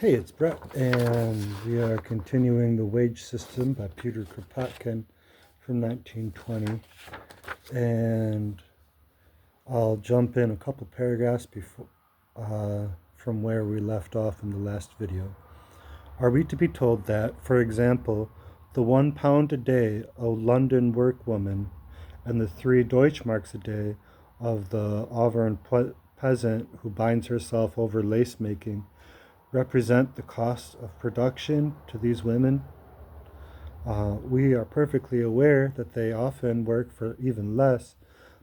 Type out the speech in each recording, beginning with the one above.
Hey, it's Brett, and we are continuing The Wage System by Peter Kropotkin from 1920. And I'll jump in a couple paragraphs before from where we left off in the last video. Are we to be told that, for example, the £1 a day of London workwoman and the 3 Deutschmarks a day of the Auvergne peasant who binds herself over lace making represent the cost of production to these women? We are perfectly aware that they often work for even less,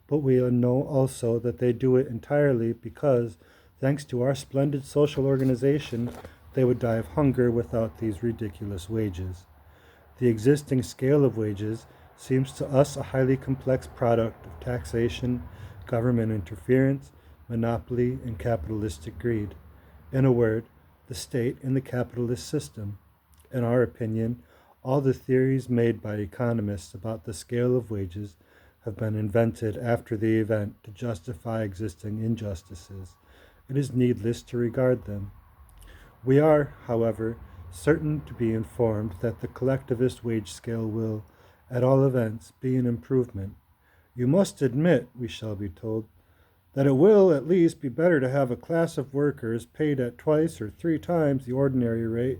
but we know also that they do it entirely because, thanks to our splendid social organization, they would die of hunger without these ridiculous wages. The existing scale of wages seems to us a highly complex product of taxation, government interference, monopoly, and capitalistic greed. In a word, the state in the capitalist system. In our opinion, all the theories made by economists about the scale of wages have been invented after the event to justify existing injustices. It is needless to regard them. We are, however, certain to be informed that the collectivist wage scale will, at all events, be an improvement. You must admit, we shall be told, that it will at least be better to have a class of workers paid at twice or 3 times the ordinary rate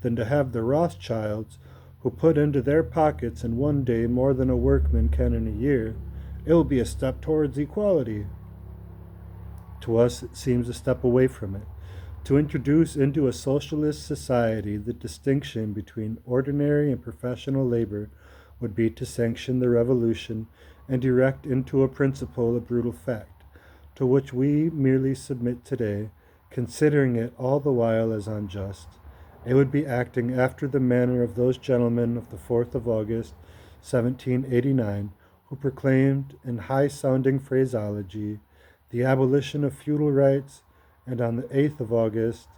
than to have the Rothschilds who put into their pockets in one day more than a workman can in a year. It will be a step towards equality. To us, it seems a step away from it. To introduce into a socialist society the distinction between ordinary and professional labor would be to sanction the revolution and erect into a principle a brutal fact, to which we merely submit today, considering it all the while as unjust. It would be acting after the manner of those gentlemen of the 4th of August, 1789, who proclaimed in high-sounding phraseology the abolition of feudal rights, and on the 8th of August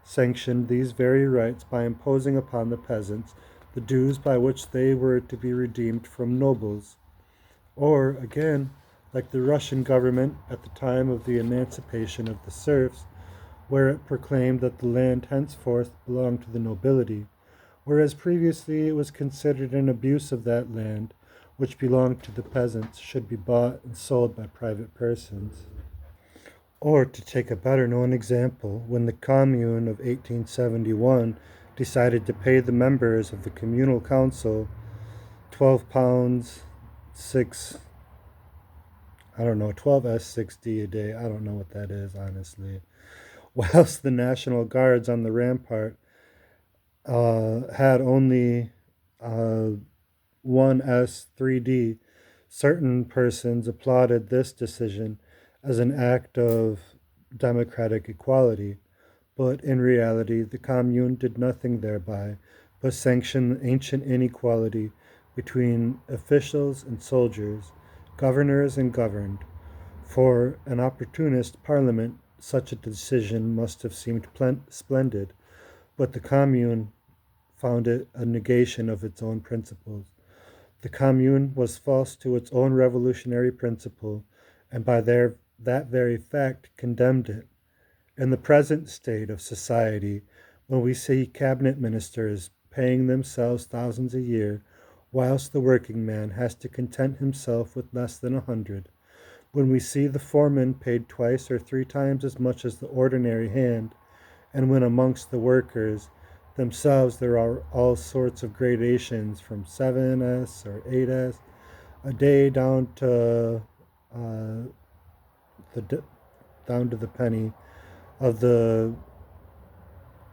sanctioned these very rights by imposing upon the peasants the dues by which they were to be redeemed from nobles. Or, again, like the Russian government at the time of the emancipation of the serfs, where it proclaimed that the land henceforth belonged to the nobility, whereas previously it was considered an abuse of that land, which belonged to the peasants, should be bought and sold by private persons. Or, to take a better known example, when the Commune of 1871 decided to pay the members of the communal council £12, 6 12s60 a day. I don't know what that is, honestly. Whilst the National Guards on the rampart had only 1s3d, certain persons applauded this decision as an act of democratic equality, but in reality the Commune did nothing thereby but sanction the ancient inequality between officials and soldiers, governors and governed. For an opportunist parliament, such a decision must have seemed splendid, but the Commune found it a negation of its own principles. The Commune was false to its own revolutionary principle, and by that very fact condemned it. In the present state of society, when we see cabinet ministers paying themselves thousands a year, whilst the working man has to content himself with less than 100, when we see the foreman paid twice or 3 times as much as the ordinary hand, and when amongst the workers themselves there are all sorts of gradations from 7s or 8s a day down to the penny of the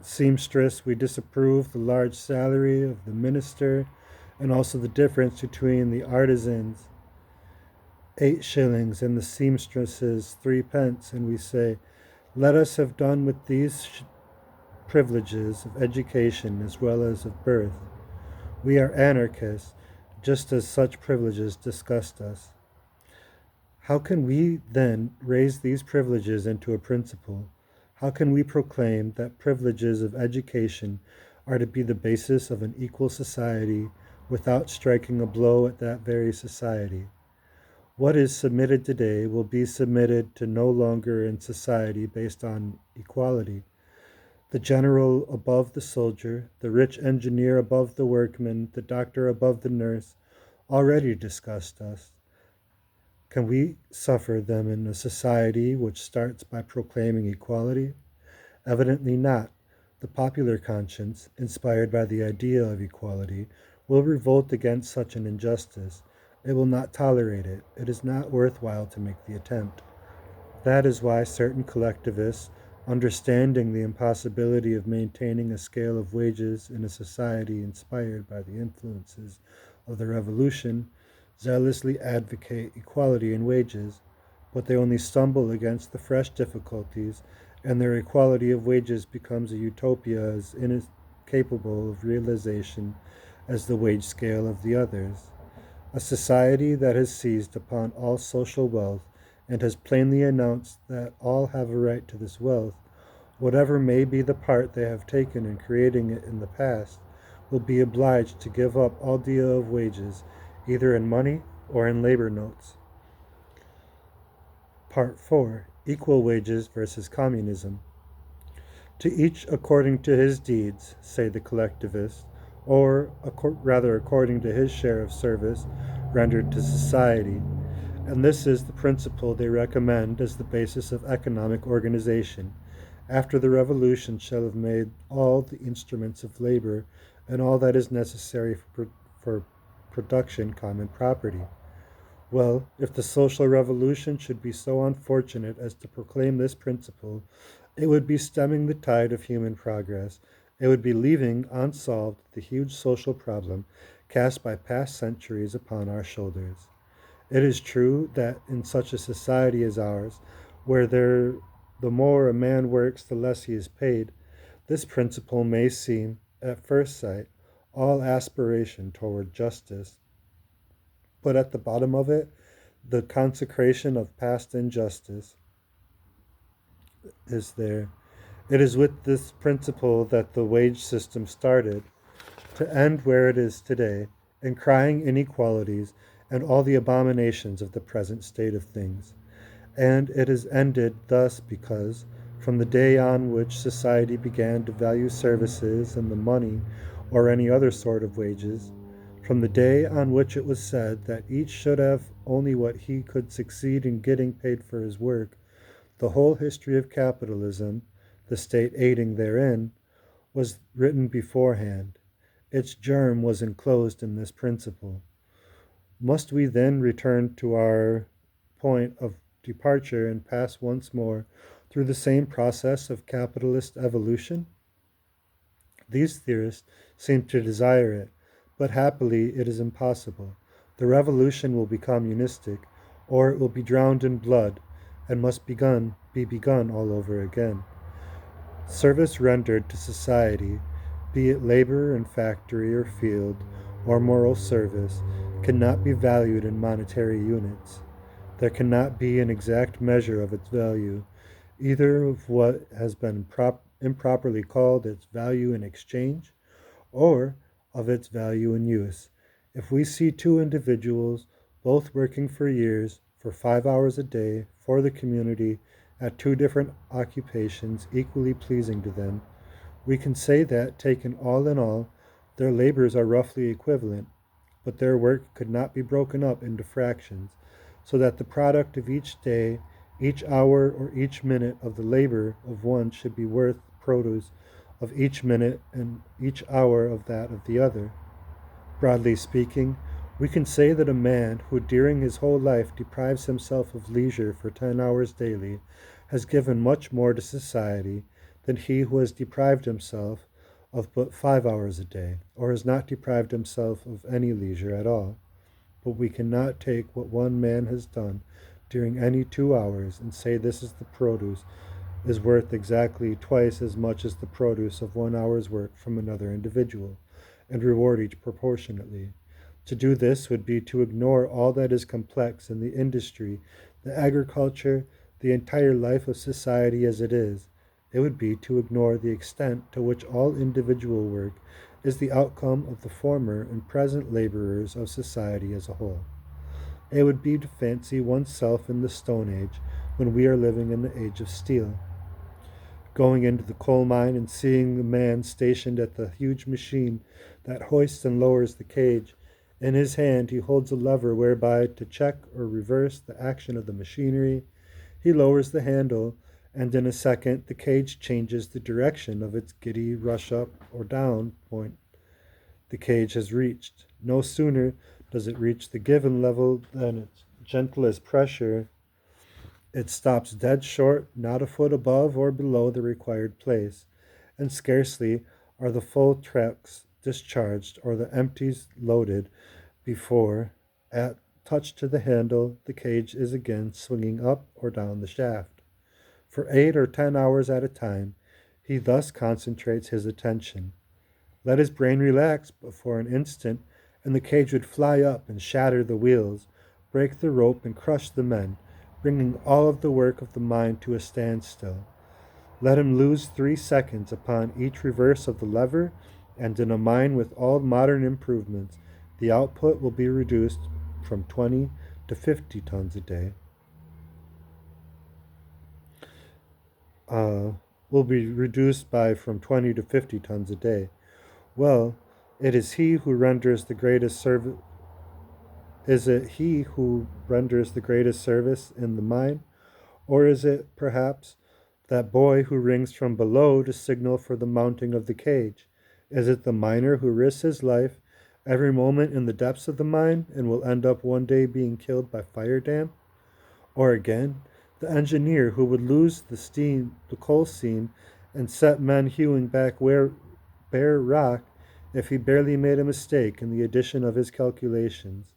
seamstress, we disapprove the large salary of the minister, and also the difference between the artisan's 8 shillings and the seamstress's 3 pence, and we say, let us have done with these privileges of education as well as of birth. We are anarchists, just as such privileges disgust us. How can we then raise these privileges into a principle? How can we proclaim that privileges of education are to be the basis of an equal society without striking a blow at that very society? What is submitted today will be submitted to no longer in society based on equality. The general above the soldier, the rich engineer above the workman, the doctor above the nurse, already disgust us. Can we suffer them in a society which starts by proclaiming equality? Evidently not. The popular conscience, inspired by the idea of equality, will revolt against such an injustice. It will not tolerate it. It is not worthwhile to make the attempt. That is why certain collectivists, understanding the impossibility of maintaining a scale of wages in a society inspired by the influences of the revolution, zealously advocate equality in wages, but they only stumble against the fresh difficulties, and their equality of wages becomes a utopia as incapable of realization as the wage scale of the others. A society that has seized upon all social wealth and has plainly announced that all have a right to this wealth, whatever may be the part they have taken in creating it in the past, will be obliged to give up all deal of wages, either in money or in labor notes. Part 4: Equal Wages versus Communism. To each according to his deeds, say the collectivists, or rather according to his share of service rendered to society. And this is the principle they recommend as the basis of economic organization, after the revolution shall have made all the instruments of labor and all that is necessary for production common property. Well, if the social revolution should be so unfortunate as to proclaim this principle, it would be stemming the tide of human progress. It would be leaving unsolved the huge social problem cast by past centuries upon our shoulders. It is true that in such a society as ours, where the more a man works, the less he is paid, this principle may seem, at first sight, all aspiration toward justice. But at the bottom of it, the consecration of past injustice is there. It is with this principle that the wage system started, to end where it is today, in crying inequalities and all the abominations of the present state of things. And it is ended thus because, from the day on which society began to value services and the money or any other sort of wages, from the day on which it was said that each should have only what he could succeed in getting paid for his work, the whole history of capitalism, the state aiding therein, was written beforehand. Its germ was enclosed in this principle. Must we then return to our point of departure and pass once more through the same process of capitalist evolution? These theorists seem to desire it, but happily it is impossible. The revolution will become unistic, or it will be drowned in blood, and must be begun all over again. Service rendered to society, be it labor in factory or field, or moral service, cannot be valued in monetary units. There cannot be an exact measure of its value, either of what has been improperly called its value in exchange, or of its value in use. If we see two individuals, both working for years, for 5 hours a day, for the community, at two different occupations equally pleasing to them, we can say that, taken all in all, their labors are roughly equivalent, but their work could not be broken up into fractions, so that the product of each day, each hour, or each minute of the labor of one should be worth the produce of each minute and each hour of that of the other. Broadly speaking, we can say that a man who during his whole life deprives himself of leisure for 10 hours daily has given much more to society than he who has deprived himself of but 5 hours a day, or has not deprived himself of any leisure at all. But we cannot take what one man has done during any 2 hours and say this is the produce is worth exactly twice as much as the produce of 1 hour's work from another individual, and reward each proportionately. To do this would be to ignore all that is complex in the industry, the agriculture, the entire life of society as it is. It would be to ignore the extent to which all individual work is the outcome of the former and present laborers of society as a whole. It would be to fancy oneself in the Stone Age when we are living in the age of steel. going into the coal mine and seeing the man stationed at the huge machine that hoists and lowers the cage. In his hand, he holds a lever whereby, to check or reverse the action of the machinery, he lowers the handle, and in a second the cage changes the direction of its giddy rush up or down point the cage has reached. No sooner does it reach the given level than its gentlest pressure, it stops dead short, not a foot above or below the required place, and scarcely are the full trucks discharged or the empties loaded before, at touch to the handle, the cage is again swinging up or down the shaft. For 8 or 10 hours at a time, he thus concentrates his attention. Let his brain relax but for an instant, and the cage would fly up and shatter the wheels, break the rope, and crush the men, bringing all of the work of the mind to a standstill. Let him lose 3 seconds upon each reverse of the lever, and in a mine with all modern improvements, the output will be reduced from 20 to 50 tons a day. Uh, will be reduced by from 20 to 50 tons a day. Well, it is he who renders the greatest service. Is it he who renders the greatest service in the mine, or is it perhaps that boy who rings from below to signal for the mounting of the cage? Is it the miner who risks his life every moment in the depths of the mine and will end up one day being killed by fire damp? Or again, the engineer who would lose the coal seam, and set men hewing back bare rock if he barely made a mistake in the addition of his calculations?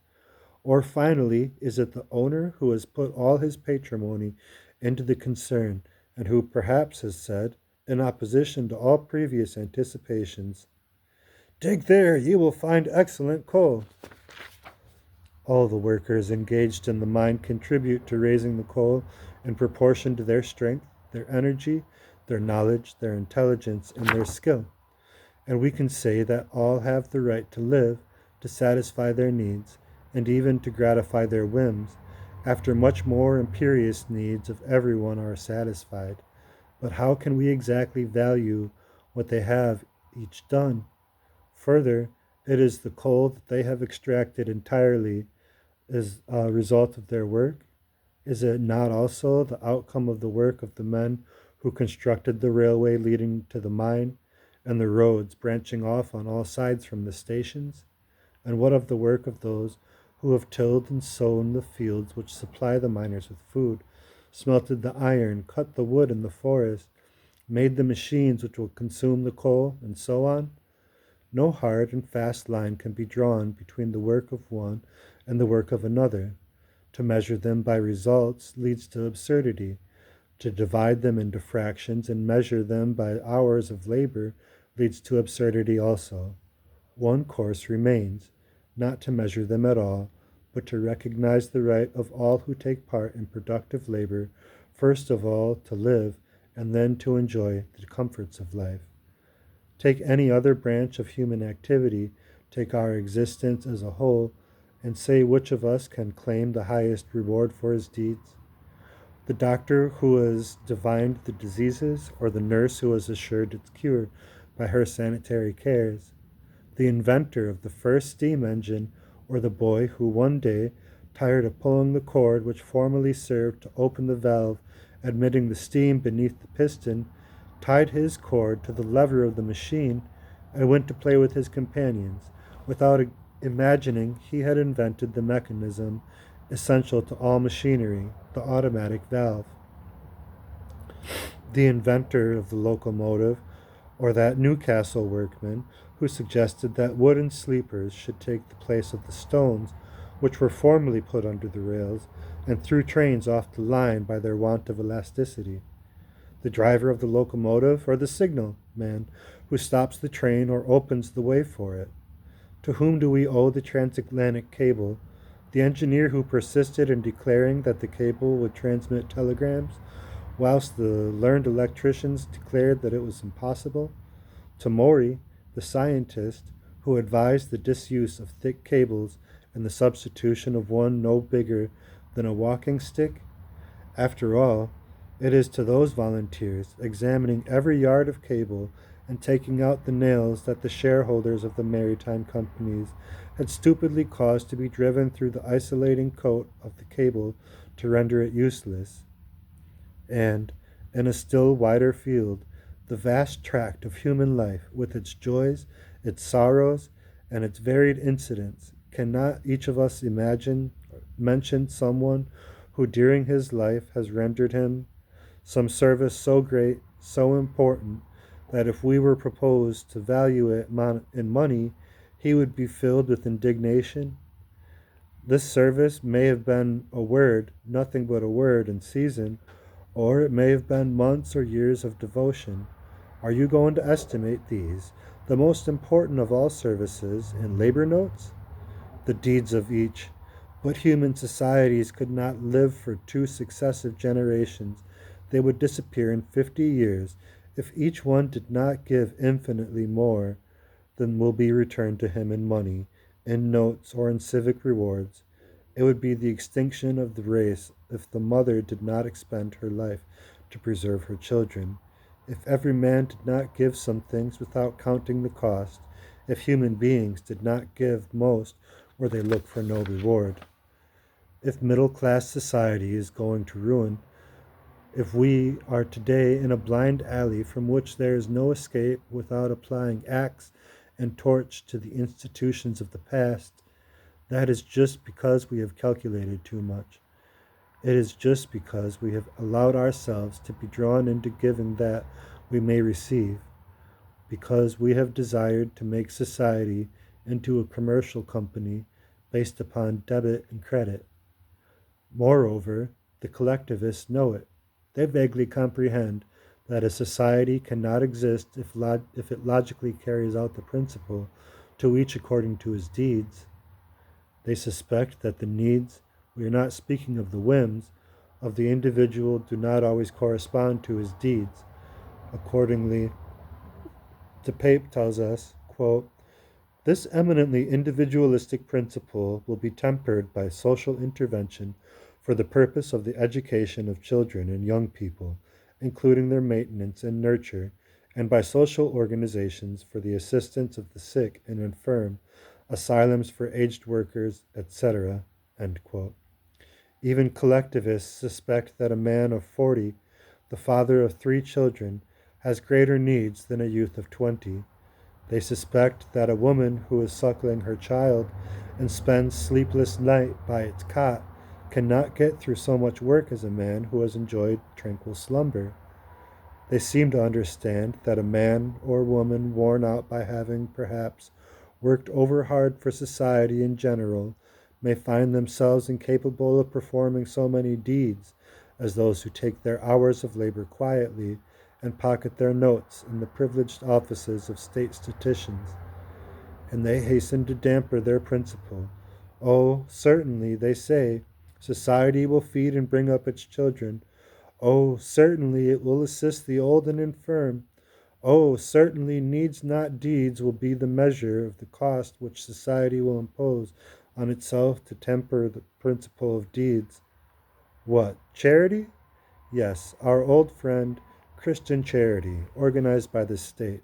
Or finally, is it the owner who has put all his patrimony into the concern and who perhaps has said, in opposition to all previous anticipations, "Dig there, you will find excellent coal"? All the workers engaged in the mine contribute to raising the coal in proportion to their strength, their energy, their knowledge, their intelligence, and their skill. And we can say that all have the right to live, to satisfy their needs, and even to gratify their whims, after much more imperious needs of everyone are satisfied. But how can we exactly value what they have each done? Further, it is the coal that they have extracted entirely as a result of their work. Is it not also the outcome of the work of the men who constructed the railway leading to the mine, and the roads branching off on all sides from the stations? And what of the work of those who have tilled and sown the fields which supply the miners with food, smelted the iron, cut the wood in the forest, made the machines which will consume the coal, and so on? No hard and fast line can be drawn between the work of one and the work of another. To measure them by results leads to absurdity. To divide them into fractions and measure them by hours of labor leads to absurdity also. One course remains, not to measure them at all, but to recognize the right of all who take part in productive labor, first of all to live, and then to enjoy the comforts of life. Take any other branch of human activity, take our existence as a whole, and say which of us can claim the highest reward for his deeds. The doctor who has divined the diseases, or the nurse who has assured its cure by her sanitary cares? The inventor of the first steam engine, or the boy who one day, tired of pulling the cord which formerly served to open the valve admitting the steam beneath the piston, tied his cord to the lever of the machine and went to play with his companions, without imagining he had invented the mechanism essential to all machinery, the automatic valve. The inventor of the locomotive, or that Newcastle workman who suggested that wooden sleepers should take the place of the stones which were formerly put under the rails and threw trains off the line by their want of elasticity. The driver of the locomotive, or the signal man who stops the train or opens the way for it? To whom do we owe the transatlantic cable? The engineer who persisted in declaring that the cable would transmit telegrams, whilst the learned electricians declared that it was impossible? To Maury, the scientist, who advised the disuse of thick cables and the substitution of one no bigger than a walking stick? After all, It is to those volunteers, examining every yard of cable and taking out the nails that the shareholders of the maritime companies had stupidly caused to be driven through the isolating coat of the cable to render it useless. And, in a still wider field, the vast tract of human life, with its joys, its sorrows, and its varied incidents, cannot each of us mention someone who during his life has rendered him some service so great, so important, that if we were proposed to value it in money, he would be filled with indignation? This service may have been a word, nothing but a word in season, or it may have been months or years of devotion. Are you going to estimate these, the most important of all services, in labor notes? The deeds of each. But human societies could not live for two successive generations. They would disappear in 50 years if each one did not give infinitely more than will be returned to him in money, in notes, or in civic rewards. It would be the extinction of the race if the mother did not expend her life to preserve her children, if every man did not give some things without counting the cost, if human beings did not give most where they look for no reward. If middle class society is going to ruin, if we are today in a blind alley from which there is no escape without applying axe and torch to the institutions of the past, that is just because we have calculated too much. It is just because we have allowed ourselves to be drawn into giving that we may receive, because we have desired to make society into a commercial company based upon debit and credit. Moreover, the collectivists know it. They vaguely comprehend that a society cannot exist if it logically carries out the principle, to each according to his deeds. They suspect that the needs, we are not speaking of the whims, of the individual do not always correspond to his deeds. Accordingly, De Pape tells us, quote, this eminently individualistic principle will be tempered by social intervention for the purpose of the education of children and young people, including their maintenance and nurture, and by social organizations for the assistance of the sick and infirm, asylums for aged workers, etc. Even collectivists suspect that a man of 40, the father of 3 children, has greater needs than a youth of 20. They suspect that a woman who is suckling her child and spends sleepless night by its cot cannot get through so much work as a man who has enjoyed tranquil slumber. They seem to understand that a man or woman worn out by having, perhaps, worked overhard for society in general may find themselves incapable of performing so many deeds as those who take their hours of labor quietly and pocket their notes in the privileged offices of state statisticians, and they hasten to damper their principle. Oh, certainly, they say, society will feed and bring up its children. Oh, certainly, it will assist the old and infirm. Oh, certainly, needs not deeds will be the measure of the cost which society will impose on itself to temper the principle of deeds. What, charity? Yes, our old friend, Christian charity, organized by the state.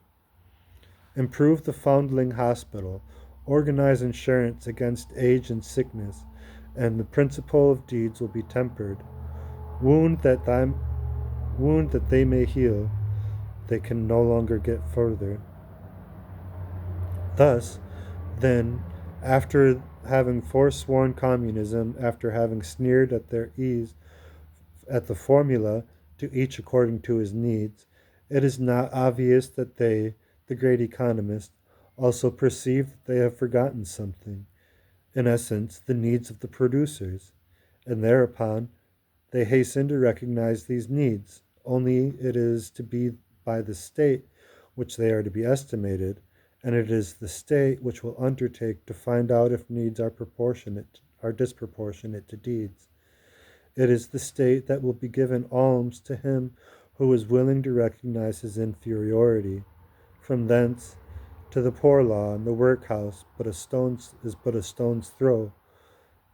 Improve the foundling hospital, organize insurance against age and sickness, and the principle of deeds will be tempered. Wound that, wound that they may heal, they can no longer get further. Thus, then, after having forsworn communism, after having sneered at their ease at the formula to each according to his needs, it is not obvious that they, the great economists, also perceive that they have forgotten something, in essence, the needs of the producers, and thereupon they hasten to recognize these needs, only it is to be by the state which they are to be estimated, and it is the state which will undertake to find out if needs are disproportionate to deeds. It is the state that will be given alms to him who is willing to recognize his inferiority. From thence, to the poor law and the workhouse is but a stone's throw.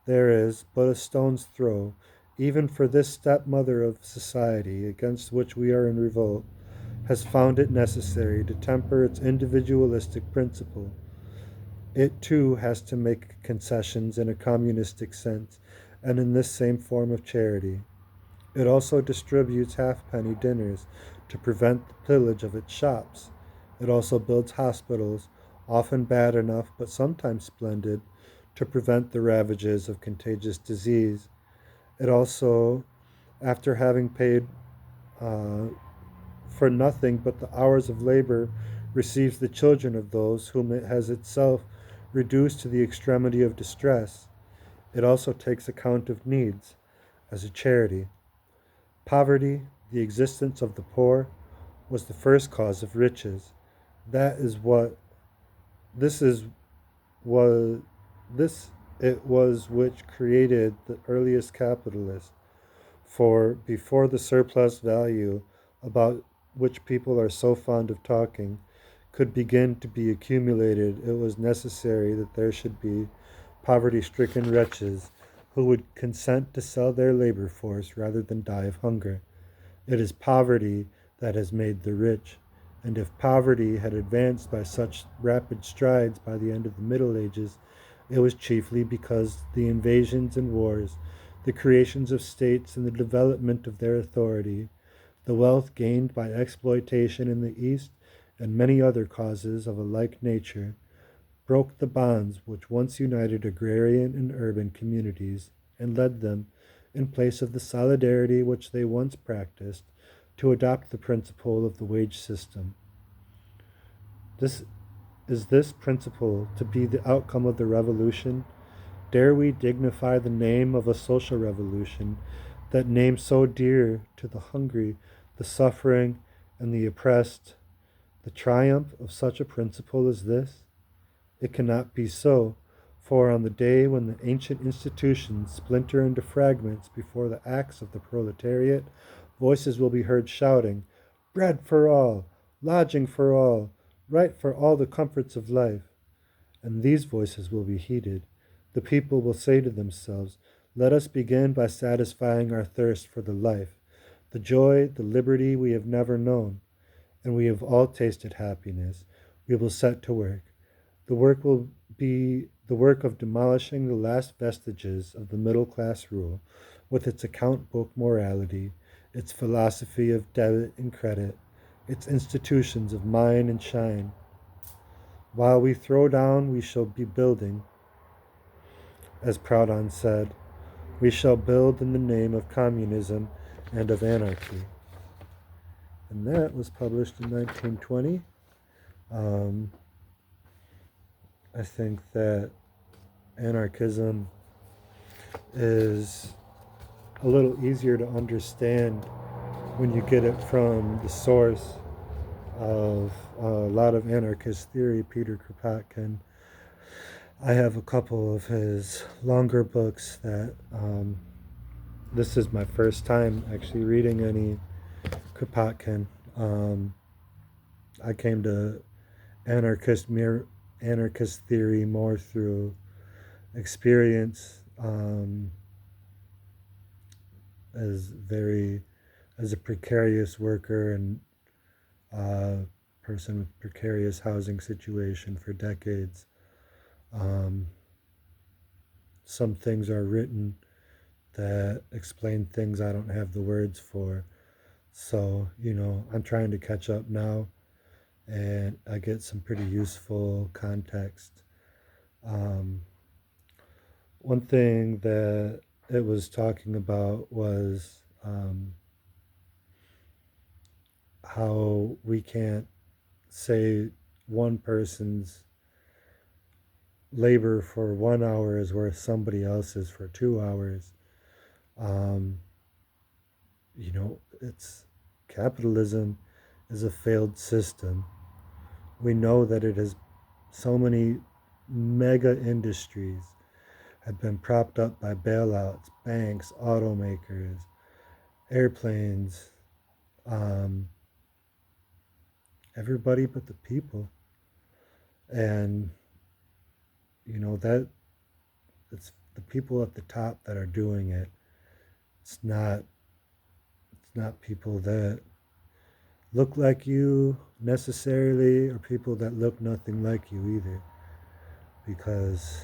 There is but a stone's throw even for this stepmother of society against which we are in revolt, has found it necessary to temper its individualistic principle. It too has to make concessions in a communistic sense, and in this same form of charity. It also distributes halfpenny dinners to prevent the pillage of its shops. It also builds hospitals, often bad enough but sometimes splendid, to prevent the ravages of contagious disease. It also, after having paid uh, for nothing but the hours of labor, receives the children of those whom it has itself reduced to the extremity of distress. It also takes account of needs as a charity. Poverty, the existence of the poor, was the first cause of riches. That is what this is was this it was which created the earliest capitalist. For before the surplus value about which people are so fond of talking could begin to be accumulated, it was necessary that there should be poverty stricken wretches who would consent to sell their labor force rather than die of hunger. It is poverty that has made the rich, and if poverty had advanced by such rapid strides by the end of the Middle Ages, it was chiefly because the invasions and wars, the creations of states and the development of their authority, the wealth gained by exploitation in the East, and many other causes of a like nature, broke the bonds which once united agrarian and urban communities, and led them, in place of the solidarity which they once practiced, to adopt the principle of the wage system. This is this principle to be the outcome of the revolution? Dare we dignify the name of a social revolution, that name so dear to the hungry, the suffering, and the oppressed, the triumph of such a principle as this? It cannot be so, for on the day when the ancient institutions splinter into fragments before the axe of the proletariat, voices will be heard shouting, "Bread for all, lodging for all, right for all the comforts of life." And these voices will be heeded. The people will say to themselves, "Let us begin by satisfying our thirst for the life, the joy, the liberty we have never known, and we have all tasted happiness. We will set to work. The work will be the work of demolishing the last vestiges of the middle class rule, with its account book morality, its philosophy of debit and credit, its institutions of mine and shine. While we throw down, we shall be building, as Proudhon said. We shall build in the name of communism and of anarchy." And that was published in 1920. Um, I think that anarchism is a little easier to understand when you get it from the source of a lot of anarchist theory, Peter Kropotkin. I have a couple of his longer books that this is my first time actually reading any Kropotkin. Um, I came to anarchist theory more through experience, as very as a precarious worker and person with precarious housing situation for decades. Um, some things are written that explain things I don't have the words for. So, I'm trying to catch up now and I get some pretty useful context. Um, one thing that it was talking about was how we can't say one person's labor for 1 hour is worth somebody else's for 2 hours. Um, it's capitalism is a failed system. We know that it has so many mega industries have been propped up by bailouts, banks, automakers, airplanes, um, everybody but the people. And that it's the people at the top that are doing it. It's not people that look like you necessarily, or people that look nothing like you either, because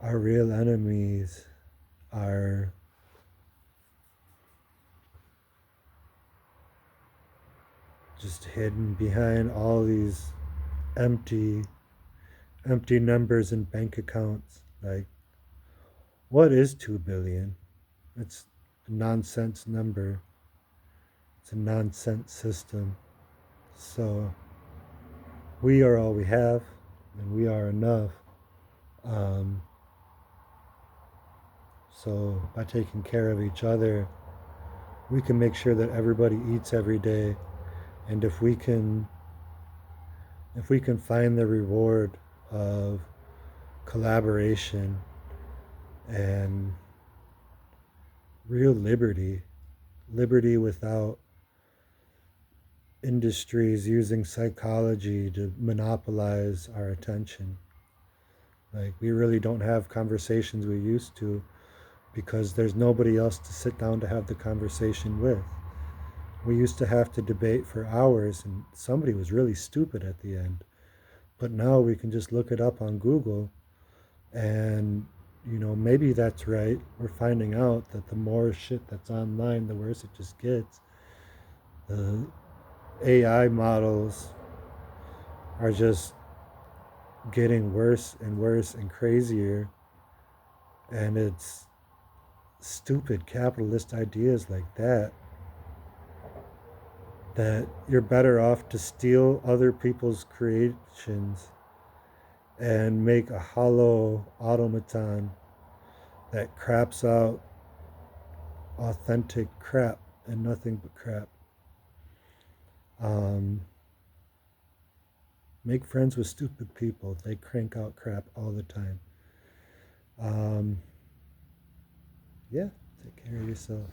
our real enemies are just hidden behind all these empty empty numbers in bank accounts. Like, what is 2 billion? It's a nonsense number. It's a nonsense system. So we are all we have, and we are enough. Um, so by taking care of each other, we can make sure that everybody eats every day. And if we can find the reward of collaboration and real liberty, liberty without industries using psychology to monopolize our attention. Like, we really don't have conversations we used to because there's nobody else to sit down to have the conversation with. We used to have to debate for hours and somebody was really stupid at the end. But now we can just look it up on Google and maybe that's right. We're finding out that the more shit that's online, the worse it just gets. The AI models are just getting worse and worse and crazier, and it's stupid capitalist ideas like that you're better off to steal other people's creations and make a hollow automaton that craps out authentic crap and nothing but crap. Um, make friends with stupid people. They crank out crap all the time. Um, yeah, take care of yourself.